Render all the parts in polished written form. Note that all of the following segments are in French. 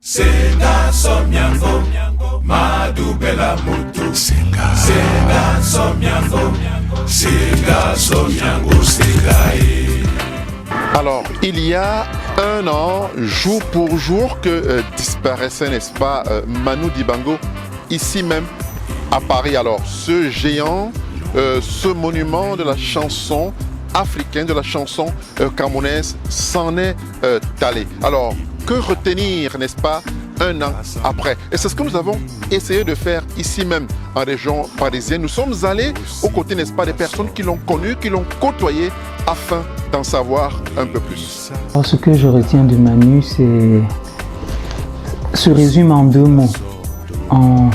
Senga somyango, madubela mutu. Senga somyango, senga somyango, sengae. Alors, il y a un an, jour pour jour, que disparaissait, n'est-ce pas, Manu Dibango, ici même à Paris. Alors, ce géant, ce monument de la chanson africaine, de la chanson camerounaise, s'en est allé. Alors, que retenir, n'est-ce pas, un an après? Et c'est ce que nous avons essayé de faire ici même en région parisienne. Nous sommes allés aux côtés, n'est-ce pas, des personnes qui l'ont connu, qui l'ont côtoyé, afin d'en savoir un peu plus. Alors, ce que je retiens de Manu, se résume en deux mots, en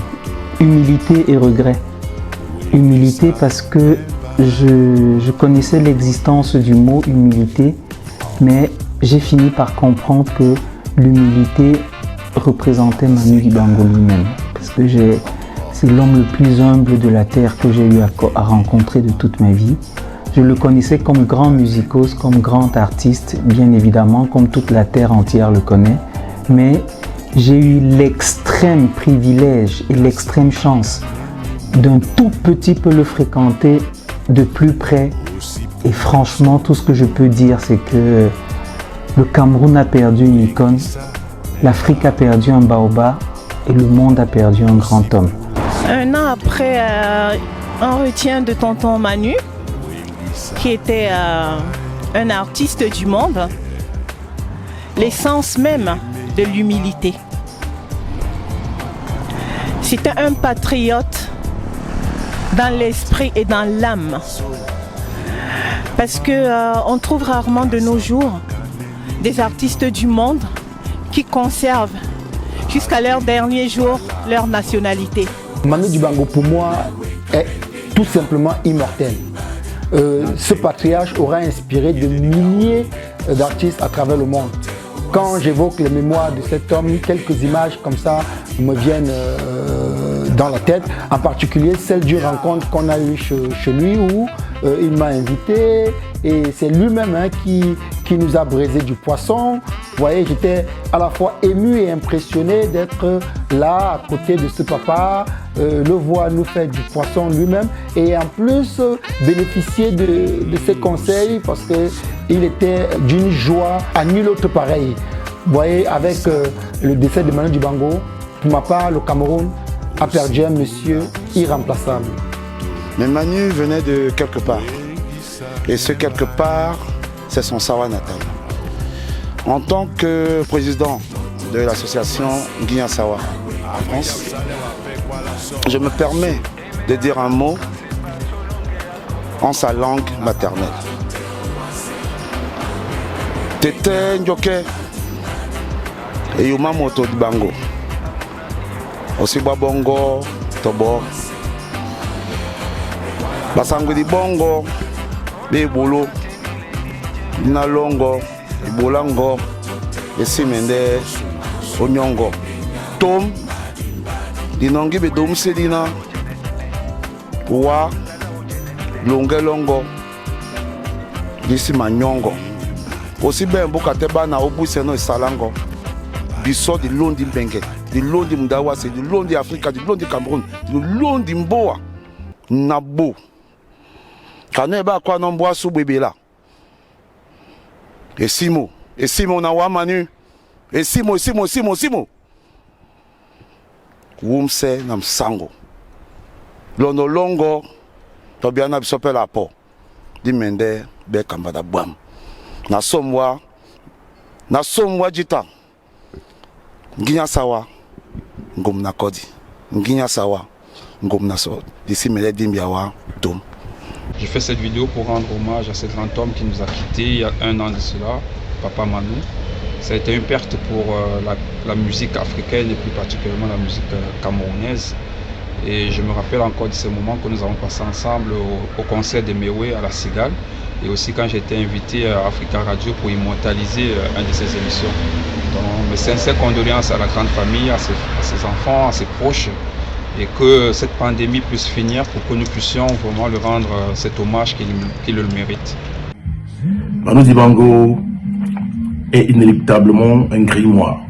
humilité et regret. Humilité parce que je connaissais l'existence du mot humilité, mais j'ai fini par comprendre que l'humilité représentait Manu Dibango lui-même, parce que c'est l'homme le plus humble de la terre que j'ai eu à rencontrer de toute ma vie. Je le connaissais comme grand musicos, comme grand artiste, bien évidemment, comme toute la terre entière le connaît, mais j'ai eu l'extrême privilège et l'extrême chance d'un tout petit peu le fréquenter de plus près. Et franchement, tout ce que je peux dire, c'est que le Cameroun a perdu une icône, l'Afrique a perdu un baobab et le monde a perdu un grand homme. Un an après un retien de tonton Manu, qui était un artiste du monde, l'essence même de l'humilité. C'était un patriote dans l'esprit et dans l'âme. Parce qu'on trouve rarement de nos jours des artistes du monde qui conservent jusqu'à leur dernier jour leur nationalité. Manu Dibango pour moi est tout simplement immortel. Ce patriarche aura inspiré de milliers d'artistes à travers le monde. Quand j'évoque les mémoires de cet homme, quelques images comme ça me viennent dans la tête, en particulier celle d'une rencontre qu'on a eue chez lui où il m'a invité et c'est lui-même qui nous a braisé du poisson. Vous voyez, j'étais à la fois ému et impressionné d'être là à côté de ce papa, le voir nous faire du poisson lui-même et en plus bénéficier de ses conseils parce qu'il était d'une joie à nul autre pareil. Vous voyez, avec le décès de Manu Dibango, pour ma part, le Cameroun a perdu un monsieur irremplaçable. Mais Manu venait de quelque part. Et ce quelque part, c'est son Sawa natal. En tant que président de l'association Guinea Sawa en France, je me permets de dire un mot en sa langue maternelle. Tete Njoke et Yumamoto Dibango. Osiba Bongo Tobo. Basangu di Bongo, Bebolo, Dinalongo, Bolango, Esimende, Onyongo. Tom, Dinongi Bedom Sedina, Wa, Longelongo, Disimanyongo. Aussi bien Bokateba na Obuseno et Salango. Du sort du long d'Imbengue, du long d'Imdawase, du long d'Afrique, du long du Cameroun, du long d'Imboa, Nabo. Quand on va quoi non bois sous bébé là. Et Simo na wa Manu. Et Simo. Wumse nam sango. Lono longo, to bien na bisope la po. Di mende be kambada bwam. Na somwa jita. Guinea Sawa, ngom na kodi. Guinea Sawa, ngom na so. D'ici mele dimbiawa, tom. J'ai fait cette vidéo pour rendre hommage à ce grand homme qui nous a quittés il y a un an de cela, Papa Manu. Ça a été une perte pour la musique africaine et plus particulièrement la musique camerounaise. Et je me rappelle encore de ces moments que nous avons passés ensemble au concert de Mewe à la Cigale et aussi quand j'ai été invité à Africa Radio pour immortaliser une de ses émissions. Donc mes sincères condoléances à la grande famille, à ses enfants, à ses proches. Et que cette pandémie puisse finir pour que nous puissions vraiment lui rendre cet hommage qu'il le mérite. Manu Dibango est inéluctablement un grimoire.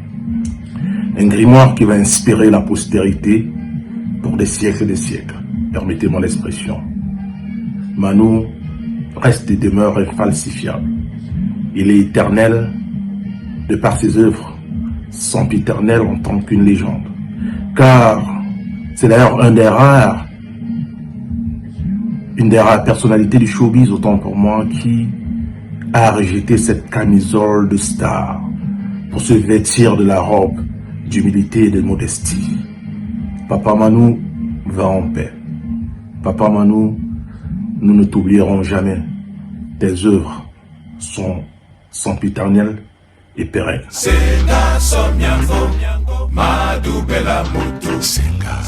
Un grimoire qui va inspirer la postérité pour des siècles et des siècles. Permettez-moi l'expression. Manu reste et demeure infalsifiable. Il est éternel de par ses œuvres, sempiternel en tant qu'une légende. Car c'est d'ailleurs une des rares personnalités du showbiz, autant pour moi, qui a rejeté cette camisole de star pour se vêtir de la robe d'humilité et de modestie. Papa Manu va en paix. Papa Manu, nous ne t'oublierons jamais. Tes œuvres sont sempiternelles et pérennes. Senga somnyango, madubela mutu. Senga.